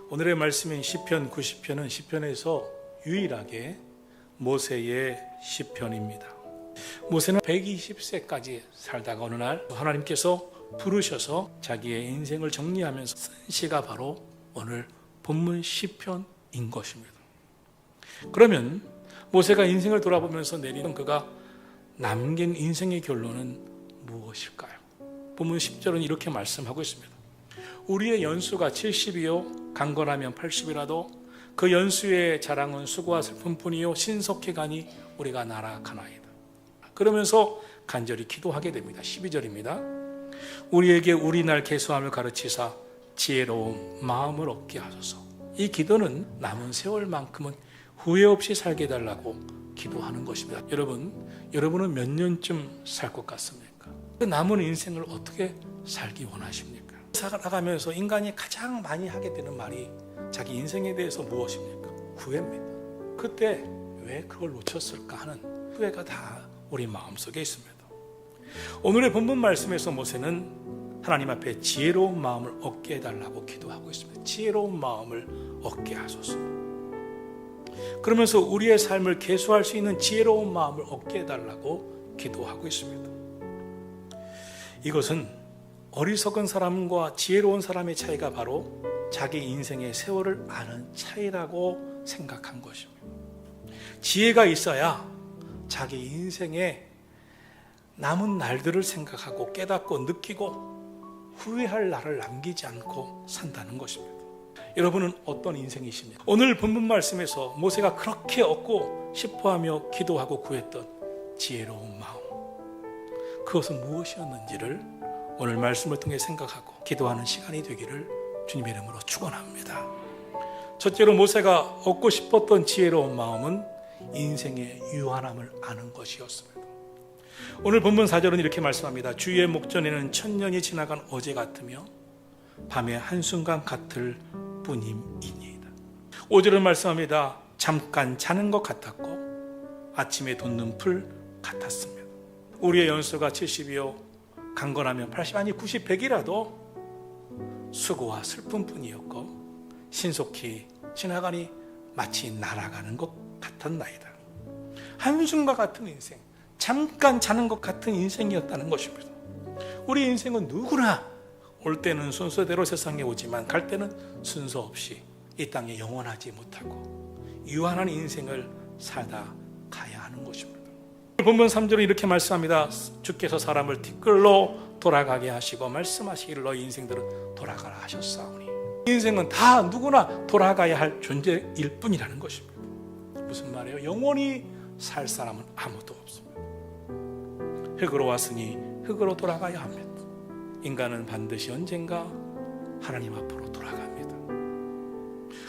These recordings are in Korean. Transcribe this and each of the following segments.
오늘의 말씀인 시편 90편은 시편에서 유일하게 모세의 시편입니다. 모세는 120세까지 살다가 어느 날 하나님께서 부르셔서 자기의 인생을 정리하면서 쓴 시가 바로 오늘 본문 시편인 것입니다. 그러면 모세가 인생을 돌아보면서 내리는 그가 남긴 인생의 결론은 무엇일까요? 본문 10절은 이렇게 말씀하고 있습니다. 우리의 연수가 70이요 강건하면 80이라도 그 연수의 자랑은 수고와 슬픔뿐이요 신속히 가니 우리가 날아가나이다. 그러면서 간절히 기도하게 됩니다. 12절입니다. 우리에게 우리 날 계수함을 가르치사 지혜로운 마음을 얻게 하소서. 이 기도는 남은 세월만큼은 후회 없이 살게 해달라고 기도하는 것입니다. 여러분은 몇 년쯤 살 것 같습니까? 그 남은 인생을 어떻게 살기 원하십니까? 살아가면서 인간이 가장 많이 하게 되는 말이 자기 인생에 대해서 무엇입니까? 후회입니다. 그때 왜 그걸 놓쳤을까 하는 후회가 다 우리 마음속에 있습니다. 오늘의 본문 말씀에서 모세는 하나님 앞에 지혜로운 마음을 얻게 해달라고 기도하고 있습니다. 지혜로운 마음을 얻게 하소서. 그러면서 우리의 삶을 계수할 수 있는 지혜로운 마음을 얻게 해달라고 기도하고 있습니다. 이것은 어리석은 사람과 지혜로운 사람의 차이가 바로 자기 인생의 세월을 아는 차이라고 생각한 것입니다. 지혜가 있어야 자기 인생의 남은 날들을 생각하고 깨닫고 느끼고 후회할 날을 남기지 않고 산다는 것입니다. 여러분은 어떤 인생이십니까? 오늘 본문 말씀에서 모세가 그렇게 얻고 싶어하며 기도하고 구했던 지혜로운 마음, 그것은 무엇이었는지를 오늘 말씀을 통해 생각하고 기도하는 시간이 되기를 주님의 이름으로 축원합니다. 첫째로 모세가 얻고 싶었던 지혜로운 마음은 인생의 유한함을 아는 것이었습니다. 오늘 본문 4절은 이렇게 말씀합니다. 주의 목전에는 천년이 지나간 어제 같으며 밤의 한순간 같을 뿐임이니이다. 5절은 말씀합니다. 잠깐 자는 것 같았고 아침에 돋는 풀 같았습니다. 우리의 연수가 70이요 강건하면 80 아니 90, 100이라도 수고와 슬픔뿐이었고 신속히 지나가니 마치 날아가는 것 같았나이다. 한순간 같은 인생, 잠깐 자는 것 같은 인생이었다는 것입니다. 우리 인생은 누구나 올 때는 순서대로 세상에 오지만 갈 때는 순서 없이 이 땅에 영원하지 못하고 유한한 인생을 살다 가야 하는 것입니다. 본문 3절은 이렇게 말씀합니다. 주께서 사람을 티끌로 돌아가게 하시고 말씀하시기를 너희 인생들은 돌아가라 하셨사오니. 인생은 다 누구나 돌아가야 할 존재일 뿐이라는 것입니다. 무슨 말이에요? 영원히 살 사람은 아무도 없습니다. 흙으로 왔으니 흙으로 돌아가야 합니다. 인간은 반드시 언젠가 하나님 앞으로 돌아갑니다.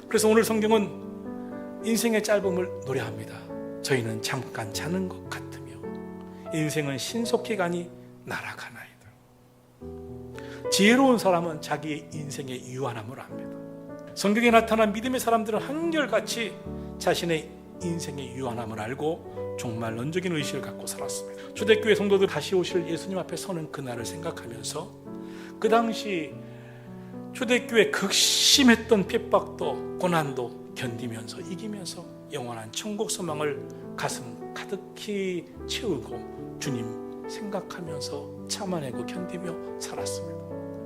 그래서 오늘 성경은 인생의 짧음을 노래합니다. 저희는 잠깐 자는 것 같으며 인생은 신속히 가니 날아가나이다. 지혜로운 사람은 자기의 인생의 유한함을 압니다. 성경에 나타난 믿음의 사람들은 한결같이 자신의 인생의 유한함을 알고 정말 런적인 의식을 갖고 살았습니다. 초대교회 성도들 다시 오실 예수님 앞에 서는 그날을 생각하면서 그 당시 초대교회 극심했던 핍박도 고난도 견디면서 이기면서 영원한 천국 소망을 가슴 가득히 채우고 주님 생각하면서 참아내고 견디며 살았습니다.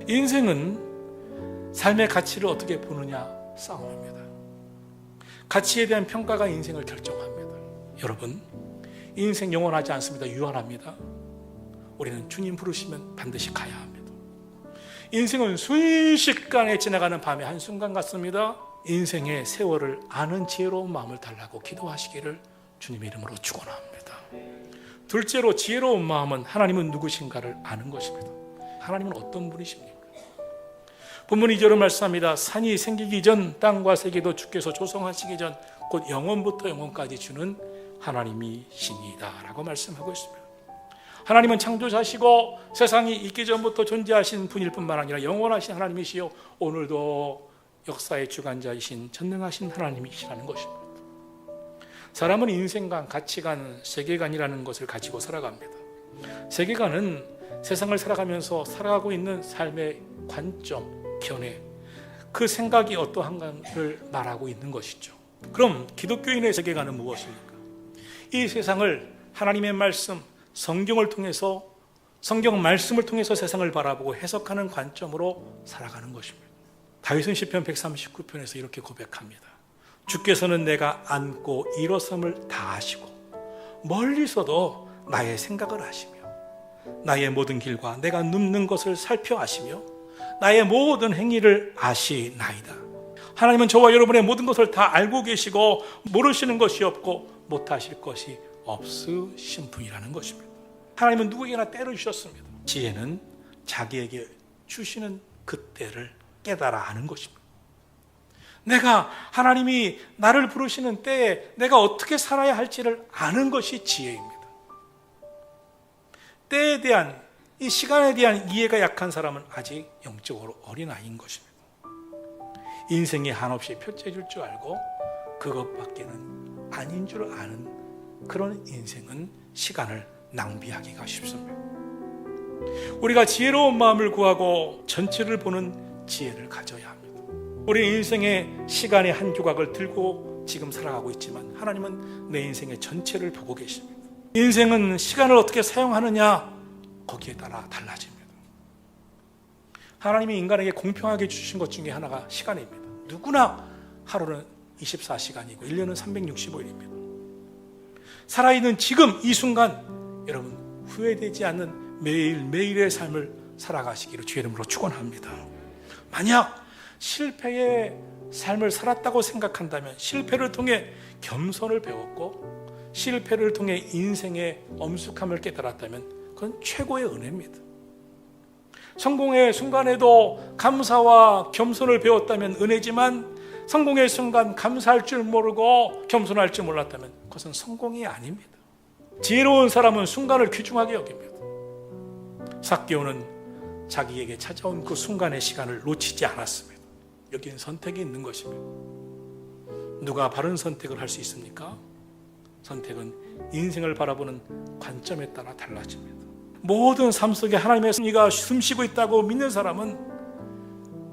인생은 삶의 가치를 어떻게 보느냐 싸움입니다. 가치에 대한 평가가 인생을 결정합니다. 여러분, 인생 영원하지 않습니다. 유한합니다. 우리는 주님 부르시면 반드시 가야 합니다. 인생은 순식간에 지나가는 밤의 한순간 같습니다. 인생의 세월을 아는 지혜로운 마음을 달라고 기도하시기를 주님의 이름으로 축원합니다. 둘째로 지혜로운 마음은 하나님은 누구신가를 아는 것입니다. 하나님은 어떤 분이십니까? 본문 2절은 말씀합니다. 산이 생기기 전 땅과 세계도 주께서 조성하시기 전 곧 영원부터 영원까지 주는 하나님이시니이다 라고 말씀하고 있습니다. 하나님은 창조자시고 세상이 있기 전부터 존재하신 분일 뿐만 아니라 영원하신 하나님이시요 오늘도 역사의 주관자이신 전능하신 하나님이시라는 것입니다. 사람은 인생관, 가치관, 세계관이라는 것을 가지고 살아갑니다. 세계관은 세상을 살아가면서 살아가고 있는 삶의 관점, 견해, 그 생각이 어떠한가를 말하고 있는 것이죠. 그럼 기독교인의 세계관은 무엇입니까? 이 세상을 하나님의 말씀, 성경을 통해서, 성경 말씀을 통해서 세상을 바라보고 해석하는 관점으로 살아가는 것입니다. 다윗은 시편 139편에서 이렇게 고백합니다. 주께서는 내가 앉고 일어섬을 다 아시고 멀리서도 나의 생각을 아시며 나의 모든 길과 내가 눕는 것을 살펴 아시며 나의 모든 행위를 아시나이다. 하나님은 저와 여러분의 모든 것을 다 알고 계시고 모르시는 것이 없고 못하실 것이 없으신 분이라는 것입니다. 하나님은 누구에게나 때를 주셨습니다. 지혜는 자기에게 주시는 그 때를 깨달아 아는 것입니다. 내가 하나님이 나를 부르시는 때에 내가 어떻게 살아야 할지를 아는 것이 지혜입니다. 때에 대한, 이 시간에 대한 이해가 약한 사람은 아직 영적으로 어린아이인 것입니다. 인생이 한없이 표째질 줄 알고 그것밖에는 아닌 줄 아는 그런 인생은 시간을 낭비하기가 쉽습니다. 우리가 지혜로운 마음을 구하고 전체를 보는 지혜를 가져야 합니다. 우리 인생의 시간의 한 조각을 들고 지금 살아가고 있지만 하나님은 내 인생의 전체를 보고 계십니다. 인생은 시간을 어떻게 사용하느냐, 거기에 따라 달라집니다. 하나님이 인간에게 공평하게 주신 것 중에 하나가 시간입니다. 누구나 하루는 24시간이고 1년은 365일입니다. 살아있는 지금 이 순간 여러분 후회되지 않는 매일매일의 삶을 살아가시기를 주의 이름으로 축원합니다. 만약 실패의 삶을 살았다고 생각한다면 실패를 통해 겸손을 배웠고 실패를 통해 인생의 엄숙함을 깨달았다면 그건 최고의 은혜입니다. 성공의 순간에도 감사와 겸손을 배웠다면 은혜지만 성공의 순간 감사할 줄 모르고 겸손할 줄 몰랐다면 그것은 성공이 아닙니다. 지혜로운 사람은 순간을 귀중하게 여깁니다. 삭개오는 자기에게 찾아온 그 순간의 시간을 놓치지 않았습니다. 여기는 선택이 있는 것입니다. 누가 바른 선택을 할 수 있습니까? 선택은 인생을 바라보는 관점에 따라 달라집니다. 모든 삶 속에 하나님의 승리가 숨쉬고 있다고 믿는 사람은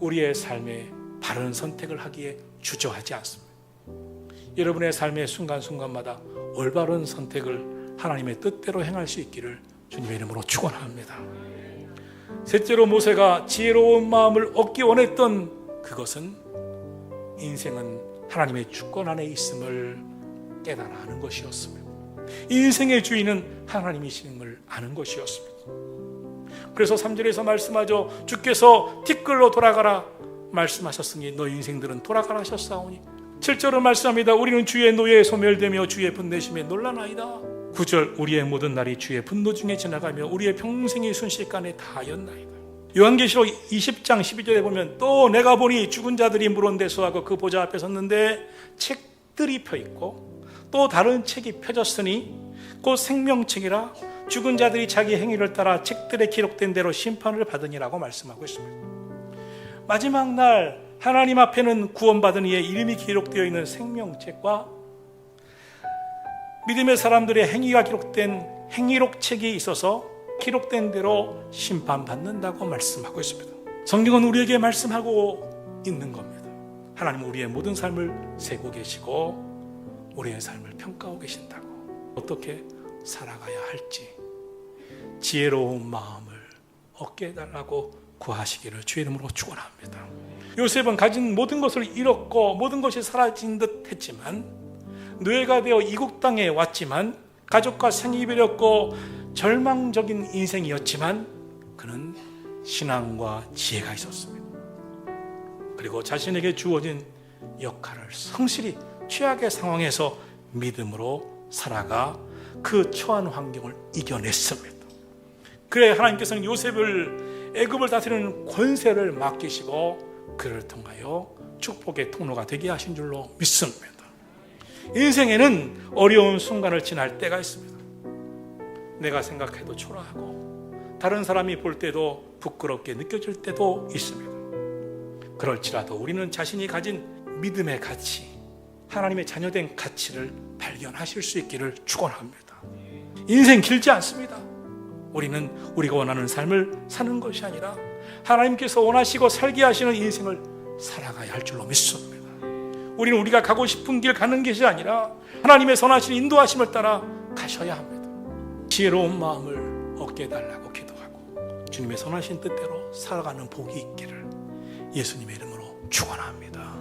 우리의 삶에 바른 선택을 하기에 주저하지 않습니다. 여러분의 삶의 순간순간마다 올바른 선택을 하나님의 뜻대로 행할 수 있기를 주님의 이름으로 축원합니다. 셋째로 모세가 지혜로운 마음을 얻기 원했던 그것은 인생은 하나님의 주권 안에 있음을 깨달아 아는 것이었습니다. 인생의 주인은 하나님이심을 아는 것이었습니다. 그래서 3절에서 말씀하죠. 주께서 티끌로 돌아가라 말씀하셨으니 너희 인생들은 돌아가라 하셨사오니 7절은 말씀합니다. 우리는 주의 노예에 소멸되며 주의 분내심에 놀라나이다. 9절 우리의 모든 날이 주의 분노 중에 지나가며 우리의 평생이 순식간에 다하였나이다. 요한계시록 20장 12절에 보면 또 내가 보니 죽은 자들이 물온데 서하고 그 보좌 앞에 섰는데 책들이 펴있고 또 다른 책이 펴졌으니 곧 생명책이라 죽은 자들이 자기 행위를 따라 책들에 기록된 대로 심판을 받으니라고 말씀하고 있습니다. 마지막 날 하나님 앞에는 구원받은 이의 이름이 기록되어 있는 생명책과 믿음의 사람들의 행위가 기록된 행위록 책이 있어서 기록된 대로 심판받는다고 말씀하고 있습니다. 성경은 우리에게 말씀하고 있는 겁니다. 하나님은 우리의 모든 삶을 세고 계시고 우리의 삶을 평가하고 계신다고. 어떻게 살아가야 할지 지혜로운 마음을 얻게 해달라고 구하시기를 주의 이름으로 축원합니다. 요셉은 가진 모든 것을 잃었고 모든 것이 사라진 듯 했지만 노예가 되어 이국 땅에 왔지만 가족과 생이 배렸고 절망적인 인생이었지만 그는 신앙과 지혜가 있었습니다. 그리고 자신에게 주어진 역할을 성실히 최악의 상황에서 믿음으로 살아가 그 처한 환경을 이겨냈습니다. 그래 하나님께서는 요셉을 애굽을 다스리는 권세를 맡기시고 그를 통하여 축복의 통로가 되게 하신 줄로 믿습니다. 인생에는 어려운 순간을 지날 때가 있습니다. 내가 생각해도 초라하고 다른 사람이 볼 때도 부끄럽게 느껴질 때도 있습니다. 그럴지라도 우리는 자신이 가진 믿음의 가치, 하나님의 자녀된 가치를 발견하실 수 있기를 축원합니다. 인생 길지 않습니다. 우리는 우리가 원하는 삶을 사는 것이 아니라 하나님께서 원하시고 살게 하시는 인생을 살아가야 할 줄로 믿습니다. 우리는 우리가 가고 싶은 길 가는 것이 아니라 하나님의 선하신 인도하심을 따라 가셔야 합니다. 지혜로운 마음을 얻게 해달라고 기도하고 주님의 선하신 뜻대로 살아가는 복이 있기를 예수님의 이름으로 축원합니다.